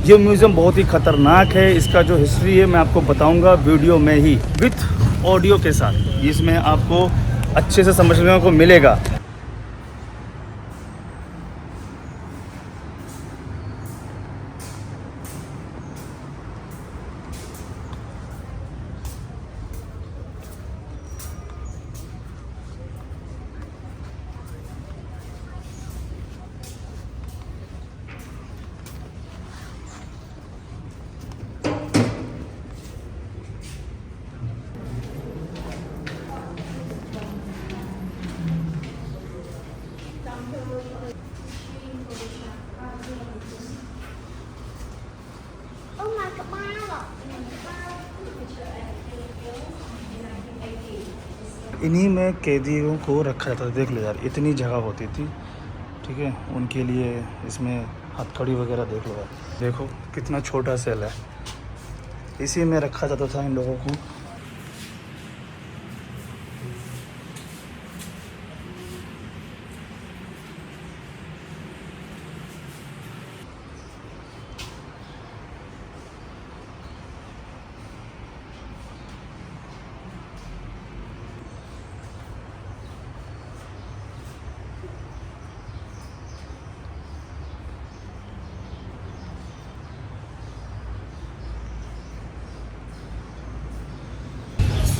ये म्यूज़ियम बहुत ही ख़तरनाक है। इसका जो हिस्ट्री है मैं आपको बताऊंगा वीडियो में ही विथ ऑडियो के साथ। इसमें आपको अच्छे से समझने को मिलेगा। इन्हीं में कैदियों को रखा जाता था। देख लो यार, इतनी जगह होती थी, ठीक है, उनके लिए। इसमें हथकड़ी वगैरह देख लो यार, देखो कितना छोटा सेल है। इसी में रखा जाता था इन लोगों को।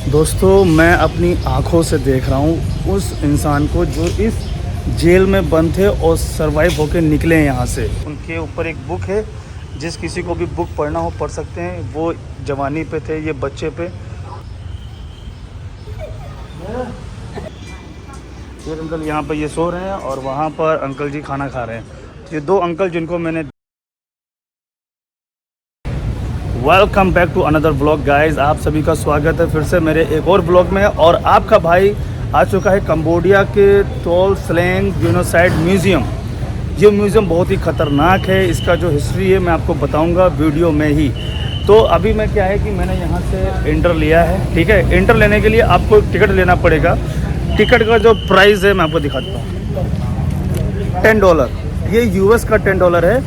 दोस्तों, मैं अपनी आँखों से देख रहा हूँ उस इंसान को जो इस जेल में बंद थे और सरवाइव होकर निकले हैं यहाँ से। उनके ऊपर एक बुक है, जिस किसी को भी बुक पढ़ना हो पढ़ सकते हैं। वो जवानी पे थे, ये बच्चे पे। ये अंकल यहाँ पर ये सो रहे हैं और वहाँ पर अंकल जी खाना खा रहे हैं। ये दो अंकल जिनको मैंने। Welcome back to another blog guys. आप सभी का स्वागत है फिर से मेरे एक और ब्लॉग में। और आपका भाई आ चुका है कंबोडिया के टोल स्लैंग जेनोसाइड म्यूज़ियम। ये म्यूज़ियम बहुत ही ख़तरनाक है। इसका जो हिस्ट्री है मैं आपको बताऊंगा वीडियो में ही। तो अभी मैं क्या है कि मैंने यहाँ से एंटर लिया है, ठीक है। एंटर लेने के लिए आपको टिकट लेना पड़ेगा। टिकट का जो प्राइस है मैं आपको दिखाता हूँ, $10। ये US का $10 है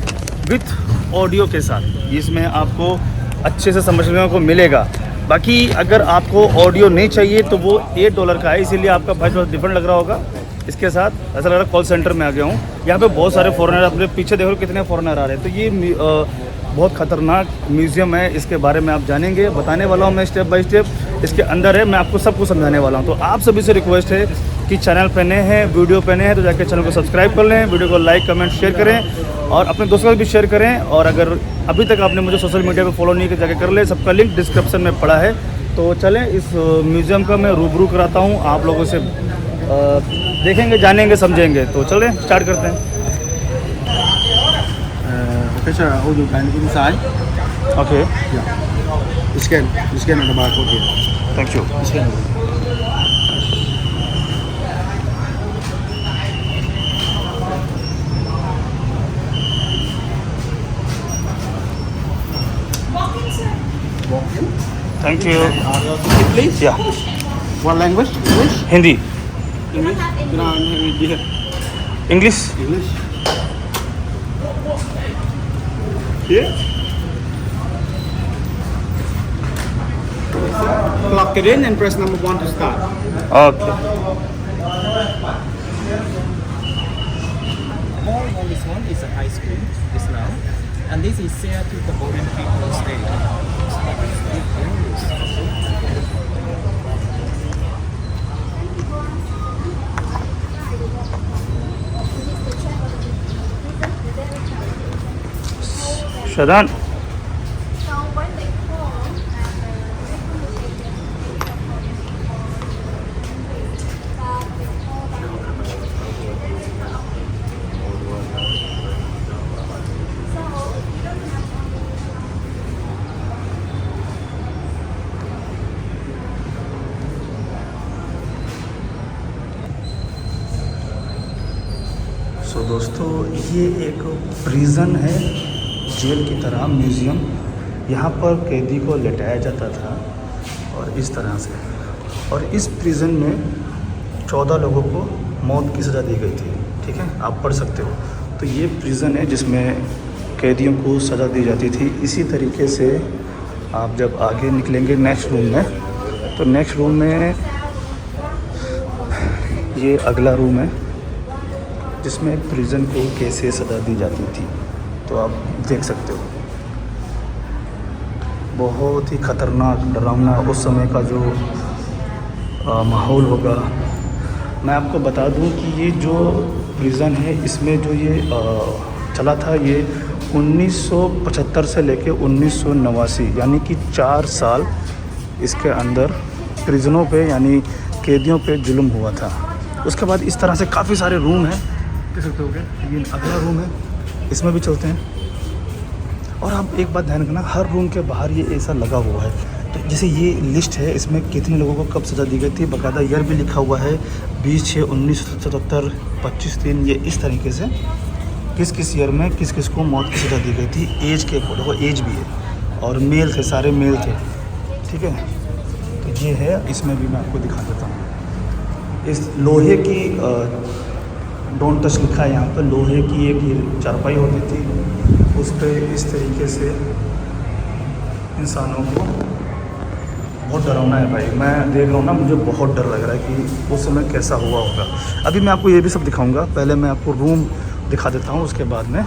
विथ ऑडियो के साथ। इसमें आपको अच्छे से समझने को मिलेगा। बाकी अगर आपको ऑडियो नहीं चाहिए तो वो $8 का है। इसीलिए आपका भाई थोड़ा डिफरेंट लग रहा होगा। इसके साथ ऐसा लग रहा है कॉल सेंटर में आ गया हूँ। यहाँ पे बहुत सारे फॉरेनर, अपने पीछे देखो कितने फॉरेनर आ रहे हैं। तो ये बहुत ख़तरनाक म्यूज़ियम है। इसके बारे में आप जानेंगे, बताने वाला हूँ मैं स्टेप बाय स्टेप। इसके अंदर है, मैं आपको सब कुछ समझाने वाला हूँ। तो आप सभी से रिक्वेस्ट है कि चैनल पे नए हैं, वीडियो पे नए हैं तो जाकर चैनल को सब्सक्राइब कर लें, वीडियो को लाइक कमेंट शेयर करें और अपने दोस्तों को भी शेयर करें। और अगर अभी तक आपने मुझे सोशल मीडिया पे फॉलो नहीं किया, जाकर कर ले। सबका लिंक डिस्क्रिप्शन में पड़ा है। तो चलें इस म्यूज़ियम का मैं रूबरू कराता हूँ आप लोगों से। देखेंगे, जानेंगे, समझेंगे। तो चलें स्टार्ट करते हैं। Okay, sir. Hold your pen inside. Okay, Yeah. You scan on the barcode here. Thank you. Scan. Walk in. Thank you. Are you ticket, please? या What language? English. Hindi, English. No, here. English. English. Here. Plug it in and press number 1 to start. Okay, All on this one is a high school, Islam, and this is share to Cambodian people stay. शदान। So दोस्तों, ये एक prison है, jail की तरह museum. यहाँ पर कैदी को लेटाया जाता था और इस तरह से। और इस प्रिजन में 14 लोगों को मौत की सज़ा दी गई थी, ठीक है। आप पढ़ सकते हो। तो ये प्रिजन है जिसमें कैदियों को सज़ा दी जाती थी। इसी तरीके से आप जब आगे निकलेंगे नेक्स्ट रूम में, तो नेक्स्ट रूम में ये अगला रूम है जिसमें प्रिजन को कैसे सज़ा दी जाती थी, तो आप देख सकते हो। बहुत ही ख़तरनाक डरावना उस समय का जो माहौल होगा। मैं आपको बता दूं कि ये जो प्रिज़न है इसमें जो ये चला था, ये 1975 से लेके 1989 यानी कि 4 साल इसके अंदर प्रिजनों पे यानी कैदियों पे जुल्म हुआ था। उसके बाद इस तरह से काफ़ी सारे रूम हैं, देख सकते हो कि ये अगला रूम है, इसमें भी चलते हैं। और आप एक बात ध्यान रखना, हर रूम के बाहर ये ऐसा लगा हुआ है, तो जैसे ये लिस्ट है, इसमें कितने लोगों को कब सज़ा दी गई थी, बाकायदा ईयर भी लिखा हुआ है 20/6/1977, 25/3, ये इस तरीके से किस किस ईयर में किस किस को मौत की सज़ा दी गई थी। एज के अकॉर्डिंग, वो एज भी है और मेल थे, सारे मेल थे, ठीक है। तो ये है, इसमें भी मैं आपको दिखा देता हूँ। इस लोहे की डोंट टच लिखा है यहाँ पर, लोहे की एक चारपाई होती थी, उस पर इस तरीके से इंसानों को, बहुत डरावना है भाई। मैं देख रहा हूँ ना, मुझे बहुत डर लग रहा है कि उस समय कैसा हुआ होगा। अभी मैं आपको ये भी सब दिखाऊंगा, पहले मैं आपको रूम दिखा देता हूँ, उसके बाद में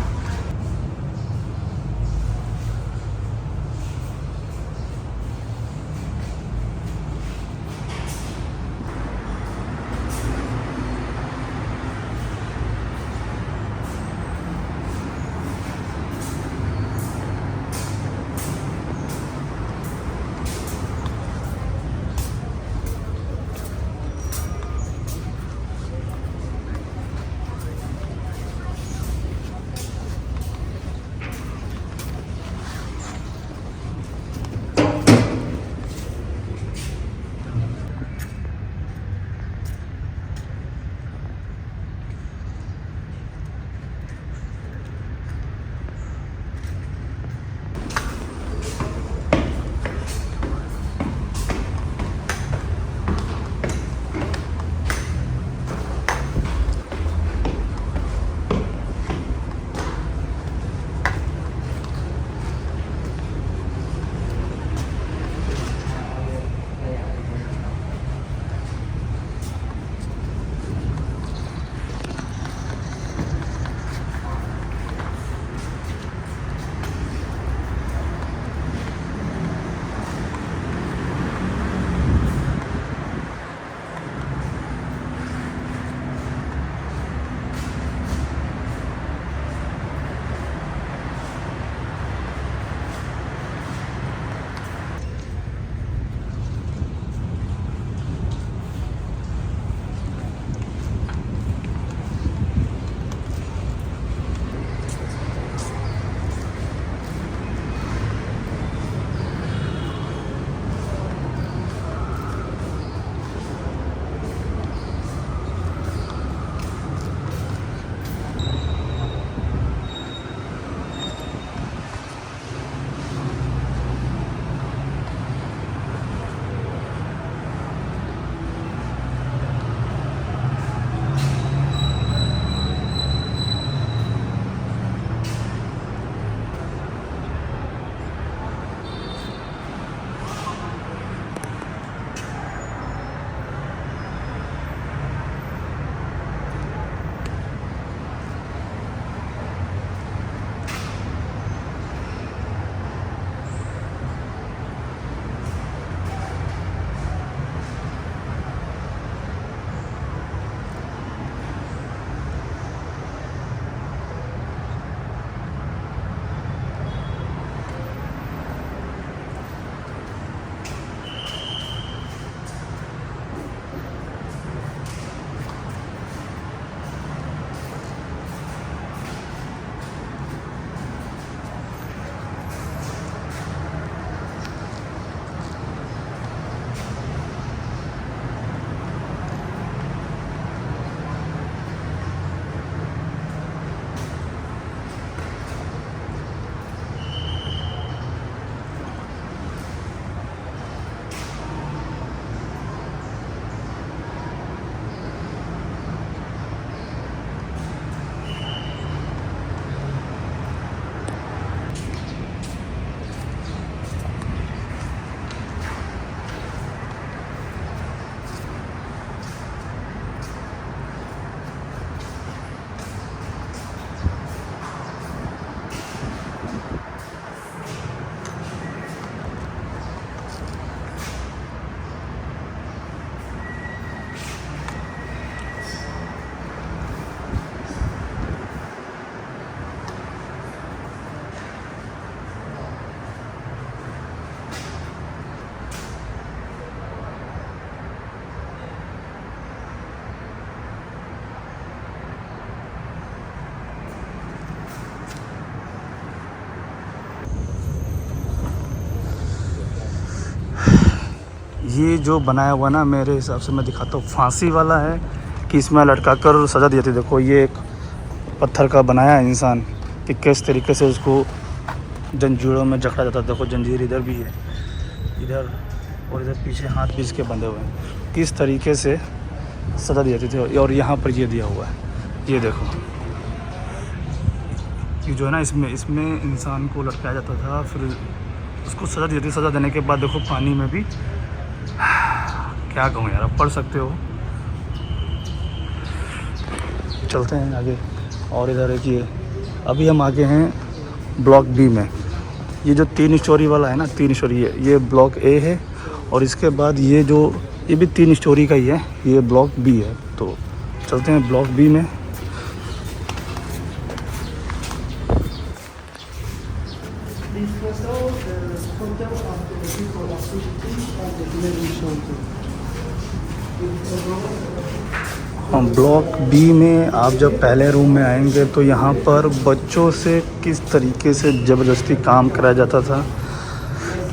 ये जो बनाया हुआ ना, मेरे हिसाब से मैं दिखाता हूँ, फांसी वाला है कि इसमें लटका कर सज़ा दी जाती। देखो ये एक पत्थर का बनाया है इंसान कि किस तरीके से उसको जंजीरों में जकड़ा जाता है। देखो जंजीर इधर भी है, इधर और इधर पीछे हाथ भी इसके बंधे हुए हैं। किस तरीके से सज़ा दी जाती थी। और यहाँ पर ये दिया हुआ है, ये देखो, कि जो है ना इसमें इंसान को लटकाया जाता था, फिर उसको सज़ा दी जाती। सज़ा देने के बाद देखो पानी में भी, क्या कहूँ यार, आप पढ़ सकते हो। चलते हैं आगे। और इधर एक ये, अभी हम आगे हैं ब्लॉक बी में। ये जो 3 स्टोरी वाला है ना, 3 स्टोरी, ये ब्लॉक ए है। और इसके बाद ये भी 3 स्टोरी का ही है, ये ब्लॉक बी है। तो चलते हैं ब्लॉक बी में। ब्लॉक बी में आप जब पहले रूम में आएंगे तो यहाँ पर बच्चों से किस तरीके से ज़बरदस्ती काम कराया जाता था,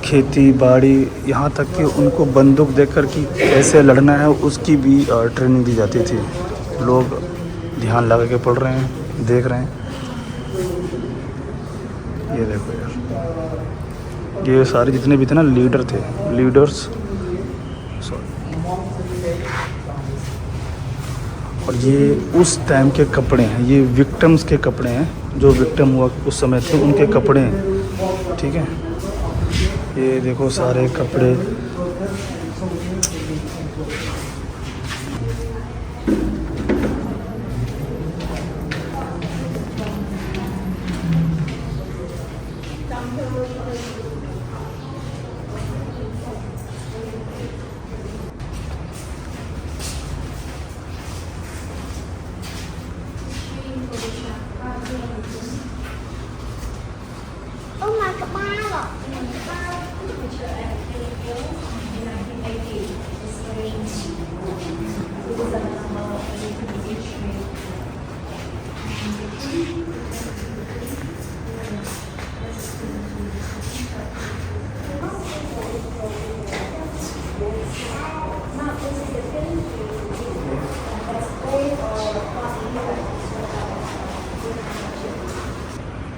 खेती बाड़ी, यहाँ तक कि उनको बंदूक देकर कि कैसे लड़ना है उसकी भी ट्रेनिंग दी जाती थी। लोग ध्यान लगा के पढ़ रहे हैं, देख रहे हैं। ये देखो यार, ये सारे जितने भी थे ना लीडर्स, और ये उस टाइम के कपड़े हैं, ये विक्टिम्स के कपड़े हैं, जो विक्टिम हुआ उस समय थे उनके कपड़े हैं, ठीक है। ये देखो सारे कपड़े,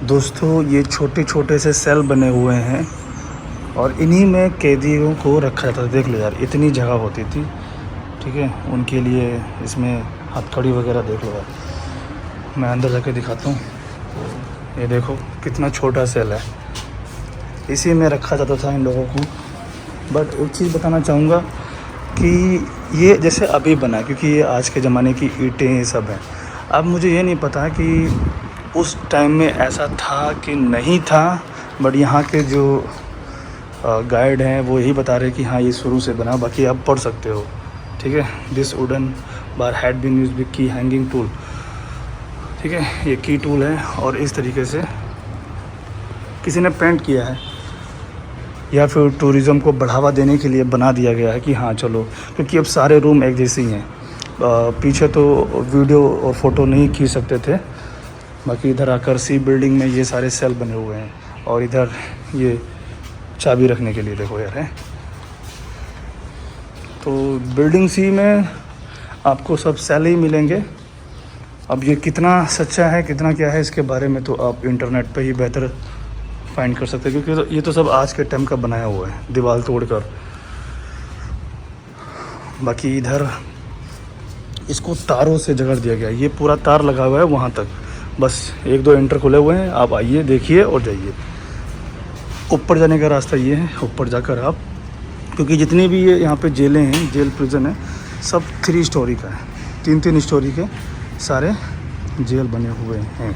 दोस्तों ये छोटे छोटे से सेल बने हुए हैं और इन्हीं में कैदियों को रखा जाता था। देख लो यार, इतनी जगह होती थी, ठीक है, उनके लिए। इसमें हथकड़ी वगैरह देख लो यार, मैं अंदर जाके दिखाता हूँ। ये देखो कितना छोटा सेल है, इसी में रखा जाता था इन लोगों को। बट एक चीज़ बताना चाहूँगा कि ये जैसे अभी बना, क्योंकि ये आज के ज़माने की ईंटें ये सब हैं। अब मुझे ये नहीं पता कि उस टाइम में ऐसा था कि नहीं था, बट यहाँ के जो गाइड हैं वो यही बता रहे हैं कि हाँ ये शुरू से बना। बाकी आप पढ़ सकते हो, ठीक है। This wooden bar had been used with की हैंगिंग टूल, ठीक है, ये की टूल है। और इस तरीके से किसी ने पेंट किया है, या फिर टूरिज़्म को बढ़ावा देने के लिए बना दिया गया है कि हाँ चलो, क्योंकि अब सारे रूम एक जैसे ही हैं। पीछे तो वीडियो और फ़ोटो नहीं खींच सकते थे। बाकी इधर आकर सी बिल्डिंग में ये सारे सेल बने हुए हैं, और इधर ये चाबी रखने के लिए देखो यार है। तो बिल्डिंग सी में आपको सब सेल ही मिलेंगे। अब ये कितना सच्चा है, कितना क्या है, इसके बारे में तो आप इंटरनेट पे ही बेहतर फाइंड कर सकते हैं, क्योंकि ये तो सब आज के टाइम का बनाया हुआ है, दीवार तोड़कर। बाकी इधर इसको तारों से जकड़ दिया गया है, ये पूरा तार लगा हुआ है वहाँ तक। बस 1-2 एंटर खुले हुए हैं, आप आइए, देखिए और जाइए। ऊपर जाने का रास्ता ये है, ऊपर जाकर आप, क्योंकि जितनी भी ये यहाँ पे जेलें हैं, जेल प्रिजन है, सब 3 स्टोरी का है, 3-3 स्टोरी के सारे जेल बने हुए हैं।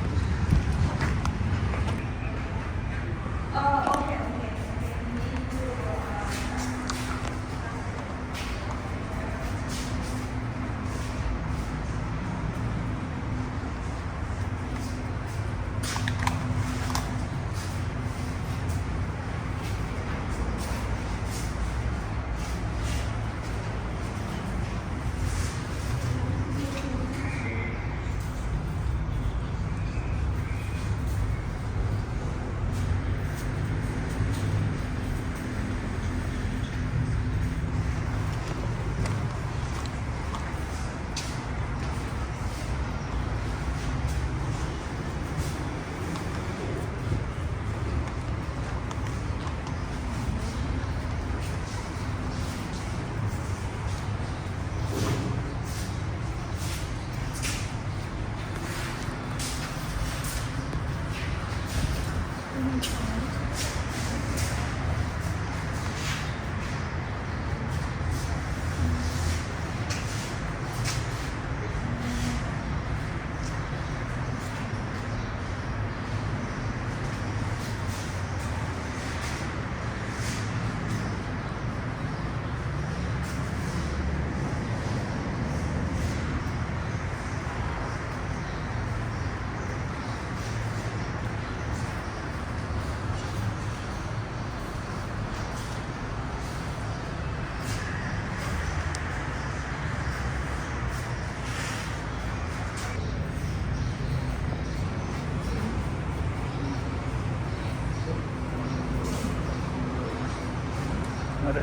अरे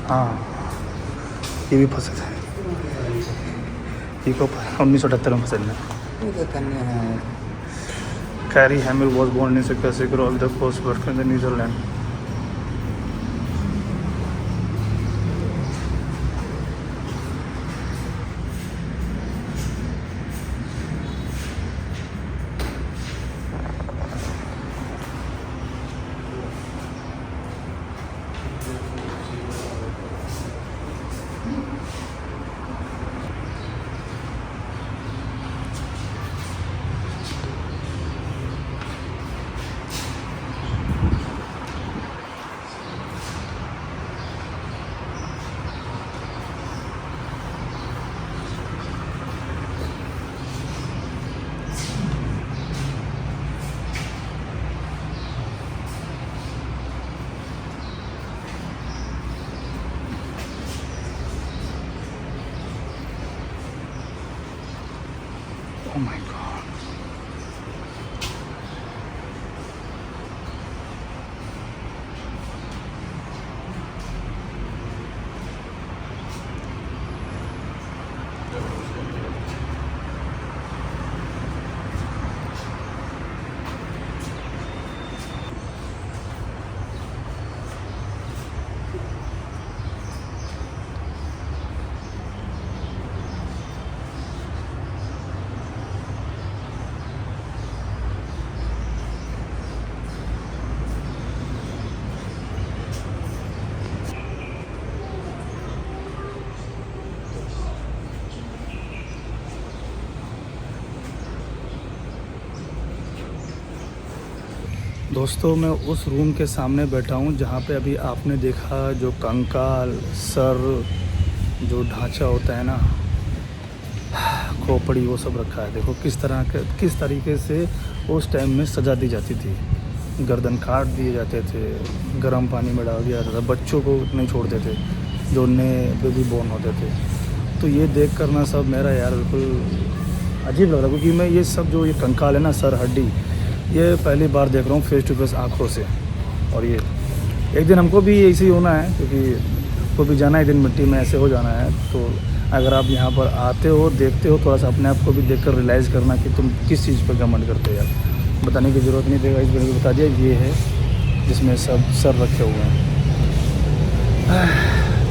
हाँ, ये भी फंसे थे, इको 1978 में फंसे हैं। Kerry Hamill was born in secure all the coast work in the न्यूजीलैंड। Oh my God. दोस्तों मैं उस रूम के सामने बैठा हूँ जहाँ पे अभी आपने देखा जो कंकाल, सर, जो ढांचा होता है ना, खोपड़ी, वो सब रखा है। देखो किस तरीके से उस टाइम में सजा दी जाती थी। गर्दन काट दिए जाते थे, गर्म पानी में डाल दिया जाता था, बच्चों को नहीं छोड़ते थे जो नए बेबी बोर्न होते थे। तो ये देख कर ना सब मेरा यार बिल्कुल अजीब लग रहा है, क्योंकि मैं ये सब जो ये कंकाल है ना, सर, हड्डी, ये पहली बार देख रहा हूँ फेस टू फेस आँखों से। और ये एक दिन हमको भी ऐसे ही होना है, क्योंकि को भी जाना है, दिन मिट्टी में ऐसे हो जाना है। तो अगर आप यहाँ पर आते हो, देखते हो, थोड़ा सा अपने आप को भी देखकर रियलाइज़ करना कि तुम किस चीज़ पर घमंड करते हो यार। बताने की ज़रूरत नहीं देगा, इस वीडियो को बता दिया। ये है जिसमें सब सर रखे हुए हैं।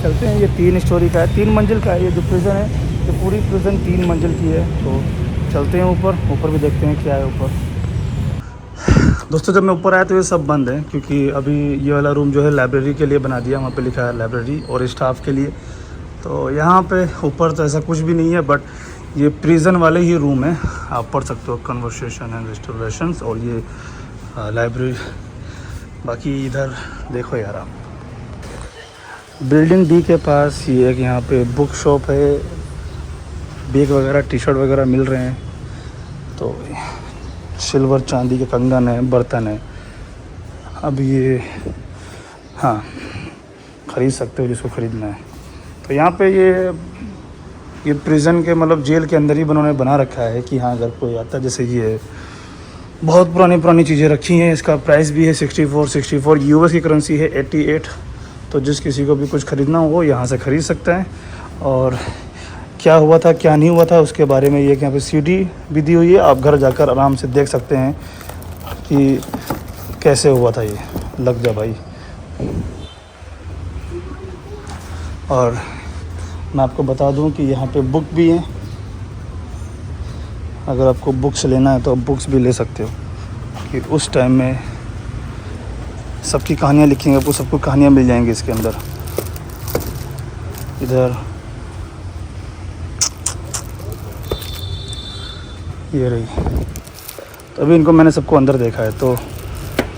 चलते हैं। ये 3 स्टोरी का है, 3 मंजिल का है। ये जो प्रिज़न है, ये पूरी प्रिज़न 3 मंजिल की है। तो चलते हैं ऊपर भी देखते हैं क्या है ऊपर। दोस्तों जब मैं ऊपर आया तो ये सब बंद है, क्योंकि अभी ये वाला रूम जो है लाइब्रेरी के लिए बना दिया। वहाँ पे लिखा है लाइब्रेरी और स्टाफ के लिए। तो यहाँ पे ऊपर तो ऐसा कुछ भी नहीं है, बट ये प्रिज़न वाले ही रूम है। आप पढ़ सकते हो कन्वर्सेशन एंड रेस्टोरेशंस, और ये लाइब्रेरी। बाकी इधर देखो यार आप, बिल्डिंग डी के पास ये एक यहाँ पे बुक शॉप है। बैग वगैरह, टी शर्ट वगैरह मिल रहे हैं। तो सिल्वर चांदी के कंगन है, बर्तन है। अब ये हाँ ख़रीद सकते हो जिसको ख़रीदना है। तो यहाँ पे ये प्रिज़न के मतलब जेल के अंदर ही उन्होंने बना रखा है कि हाँ अगर कोई आता है, जैसे ये बहुत पुरानी चीज़ें रखी हैं। इसका प्राइस भी है 64 यूएस की करेंसी है 88। तो जिस किसी को भी कुछ ख़रीदना हो वो यहाँ से ख़रीद सकता है। और क्या हुआ था क्या नहीं हुआ था उसके बारे में ये यहाँ पे सीडी भी दी हुई है। आप घर जाकर आराम से देख सकते हैं कि कैसे हुआ था ये। लग जा भाई। और मैं आपको बता दूं कि यहाँ पे बुक भी हैं। अगर आपको बुक्स लेना है तो आप बुक्स भी ले सकते हो, कि उस टाइम में सबकी कहानियाँ लिखी हैं। आपको सबको कहानियाँ मिल जाएंगी इसके अंदर। इधर ये रही। तो अभी इनको मैंने सबको अंदर देखा है, तो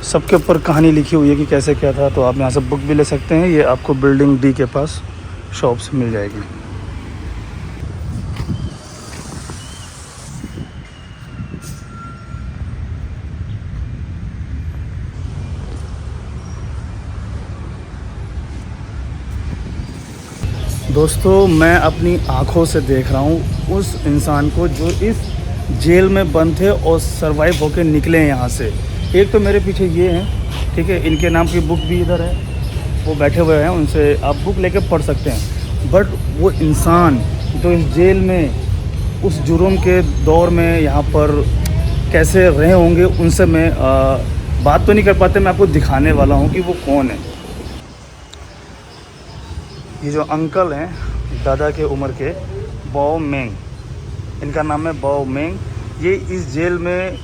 सबके ऊपर कहानी लिखी हुई है कि कैसे क्या था। तो आप यहाँ से बुक भी ले सकते हैं। ये आपको बिल्डिंग डी के पास शॉप्स मिल जाएगी। दोस्तों मैं अपनी आँखों से देख रहा हूँ उस इंसान को जो इस जेल में बंद थे और सरवाइव होकर निकले हैं यहाँ से। एक तो मेरे पीछे ये हैं, ठीक है, इनके नाम की बुक भी इधर है, वो बैठे हुए हैं, उनसे आप बुक लेके पढ़ सकते हैं। बट वो इंसान जो इस जेल में उस जुर्म के दौर में यहाँ पर कैसे रहे होंगे, उनसे मैं बात तो नहीं कर पाते, मैं आपको दिखाने वाला हूँ कि वो कौन है। ये जो अंकल हैं दादा के उम्र के, बाओ मेंग, इनका नाम है बाओ मेंग। ये इस जेल में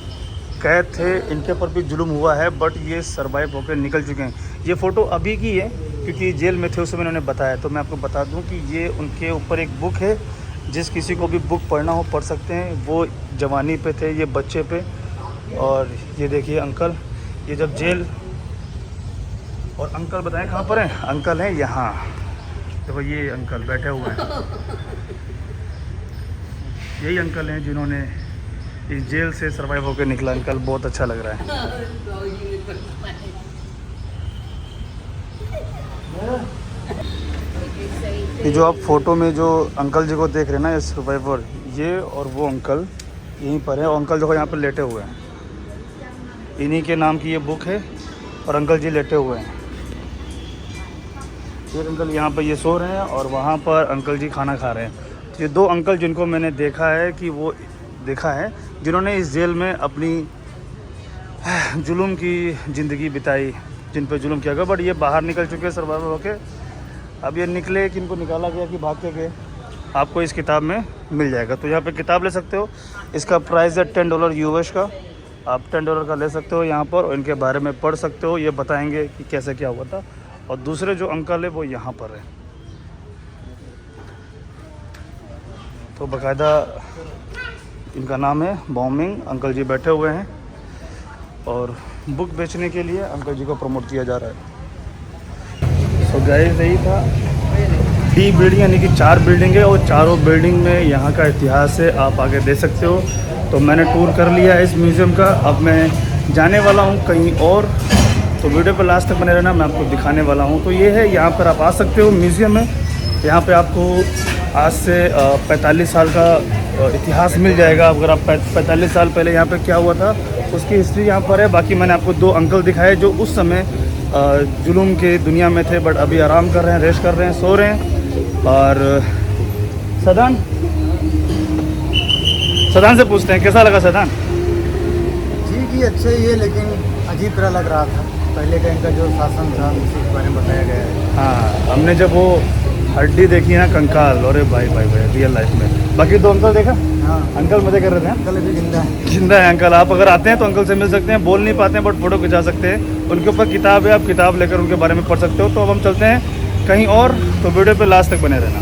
कैद थे, इनके ऊपर भी जुल्म हुआ है, बट ये सरवाइव होकर निकल चुके हैं। ये फ़ोटो अभी की है क्योंकि जेल में थे उस समय उन्होंने बताया। तो मैं आपको बता दूं कि ये उनके ऊपर एक बुक है, जिस किसी को भी बुक पढ़ना हो पढ़ सकते हैं। वो जवानी पे थे, ये बच्चे पे। और ये देखिए अंकल, ये जब जेल, और अंकल बताएं कहाँ पर हैं? अंकल हैं यहाँ, देखो ये अंकल बैठे हुए हैं। यही अंकल हैं जिन्होंने इस जेल से सरवाइव होकर निकला। अंकल बहुत अच्छा लग रहा है। ये जो आप फोटो में जो अंकल जी को देख रहे हैं ना, ये सर्वाइवर, ये और वो अंकल यहीं पर है। और अंकल देखो यहाँ पर लेटे हुए हैं, इन्हीं के नाम की ये बुक है, और अंकल जी लेटे हुए हैं। ये अंकल यहाँ पर ये सो रहे हैं और वहाँ पर अंकल जी खाना खा रहे हैं। ये दो अंकल जिनको मैंने देखा है कि वो देखा है, जिन्होंने इस जेल में अपनी जुल्म की ज़िंदगी बिताई, जिन पे जुल्म किया गया, बट ये बाहर निकल चुके हैं सर्वाइवर होके। अब ये निकले कि इनको निकाला गया कि भाग के गए, आपको इस किताब में मिल जाएगा। तो यहाँ पे किताब ले सकते हो, इसका प्राइस है $10 US का। आप $10 का ले सकते हो यहाँ पर, और इनके बारे में पढ़ सकते हो, ये बताएंगे कि कैसे क्या हुआ था। और दूसरे जो अंकल है वो यहाँ पर है। तो बाकायदा इनका नाम है बाओ मेंग, अंकल जी बैठे हुए हैं, और बुक बेचने के लिए अंकल जी को प्रमोट किया जा रहा है। तो गाइस यही था, 3 बिल्डिंग यानी कि 4 बिल्डिंग है, और चारों बिल्डिंग में यहाँ का इतिहास है, आप आगे देख सकते हो। तो मैंने टूर कर लिया है इस म्यूज़ियम का, अब मैं जाने वाला हूँ कहीं और। तो वीडियो पर लास्ट तक बने रहना, मैं आपको दिखाने वाला हूँ। तो ये है, यहाँ पर आप आ सकते हो, म्यूज़ियम है। यहाँ पे आपको आज से 45 साल का इतिहास मिल जाएगा। अगर आप 45 साल पहले यहाँ पे क्या हुआ था उसकी हिस्ट्री यहाँ पर है। बाकी मैंने आपको 2 अंकल दिखाए जो उस समय जुल्म के दुनिया में थे, बट अभी आराम कर रहे हैं, रेस्ट कर रहे हैं, सो रहे हैं। और सदान से पूछते हैं कैसा लगा सदान? ठीक ही अच्छे ही है, लेकिन अजीब तरह लग रहा था। पहले का इनका जो शासन था उसी के बारे में बताया गया है। हाँ, हमने जब वो हड्डी देखी ना, कंकाल, अरे भाई रियल लाइफ में। बाकी 2 अंकल देखा? हाँ, अंकल मजे कर रहे थे। अंकल भी जिंदा है। जिंदा है अंकल। आप अगर आते हैं तो अंकल से मिल सकते हैं, बोल नहीं पाते हैं बट फ़ोटो खिंचा सकते हैं। उनके ऊपर किताब है, आप किताब लेकर उनके बारे में पढ़ सकते हो। तो अब हम चलते हैं कहीं और, तो वीडियो पे लास्ट तक बने रहना।